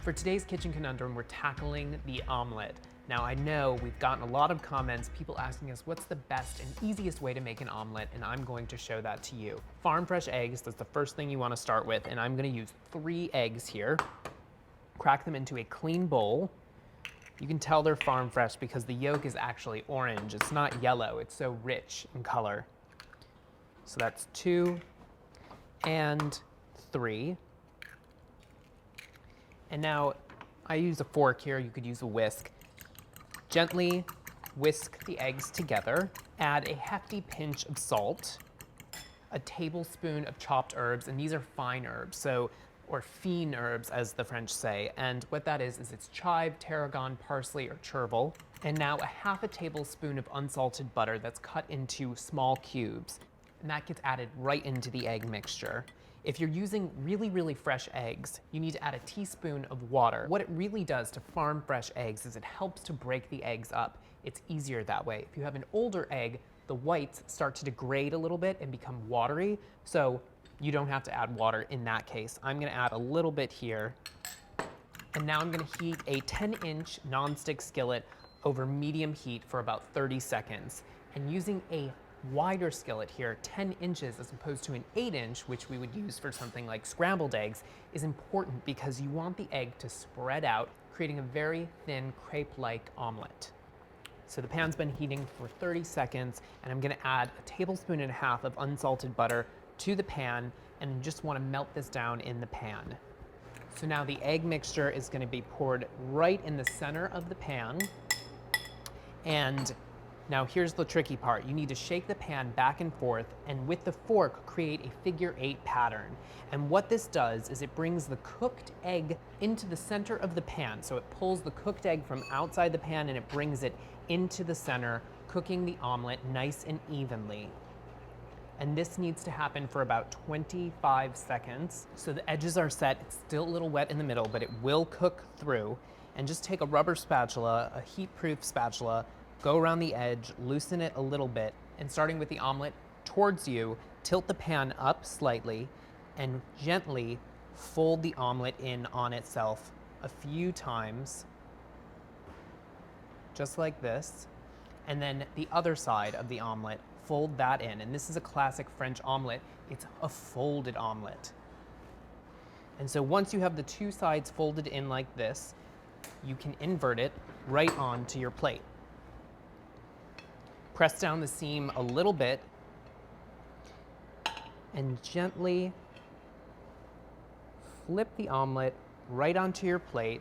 For today's kitchen conundrum, we're tackling the omelet. Now I know we've gotten a lot of comments, people asking us what's the best and easiest way to make an omelet, and I'm going to show that to you. Farm fresh eggs, that's the first thing you want to start with, and I'm going to use 3 eggs here. Crack them into a clean bowl. You can tell they're farm fresh because the yolk is actually orange. It's not yellow, it's so rich in color. So that's 2 and 3. And now I use a fork here, you could use a whisk. Gently whisk the eggs together. Add a hefty pinch of salt, a tablespoon of chopped herbs, and these are fine herbs, or fine herbs as the French say. And what that is it's chive, tarragon, parsley, or chervil. And now a half a tablespoon of unsalted butter that's cut into small cubes. And that gets added right into the egg mixture. If you're using really, really fresh eggs, you need to add a teaspoon of water. What it really does to farm fresh eggs is it helps to break the eggs up. It's easier that way. If you have an older egg, the whites start to degrade a little bit and become watery, so you don't have to add water in that case. I'm gonna add a little bit here. And now I'm gonna heat a 10-inch nonstick skillet over medium heat for about 30 seconds. And using a wider skillet here, 10 inches as opposed to an 8-inch, which we would use for something like scrambled eggs, is important because you want the egg to spread out, creating a very thin crepe-like omelet. So the pan's been heating for 30 seconds, and I'm gonna add a tablespoon and a half of unsalted butter to the pan, and just wanna melt this down in the pan. So now the egg mixture is gonna be poured right in the center of the pan, and now here's the tricky part. You need to shake the pan back and forth, and with the fork, create a figure 8 pattern. And what this does is it brings the cooked egg into the center of the pan. So it pulls the cooked egg from outside the pan and it brings it into the center, cooking the omelet nice and evenly. And this needs to happen for about 25 seconds. So the edges are set, it's still a little wet in the middle, but it will cook through. And just take a rubber spatula, a heat-proof spatula, go around the edge, loosen it a little bit, and starting with the omelet towards you, tilt the pan up slightly and gently fold the omelet in on itself a few times, just like this. And then the other side of the omelet, fold that in. And this is a classic French omelet. It's a folded omelet. And so once you have the 2 sides folded in like this, you can invert it right onto your plate. Press down the seam a little bit and gently flip the omelet right onto your plate.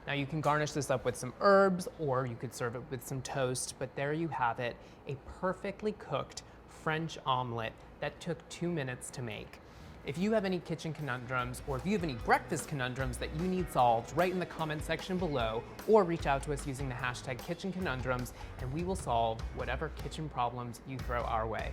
Now you can garnish this up with some herbs, or you could serve it with some toast, but there you have it, a perfectly cooked French omelet that took 2 minutes to make. If you have any kitchen conundrums, or if you have any breakfast conundrums that you need solved, write in the comment section below, or reach out to us using the hashtag kitchen conundrums, and we will solve whatever kitchen problems you throw our way.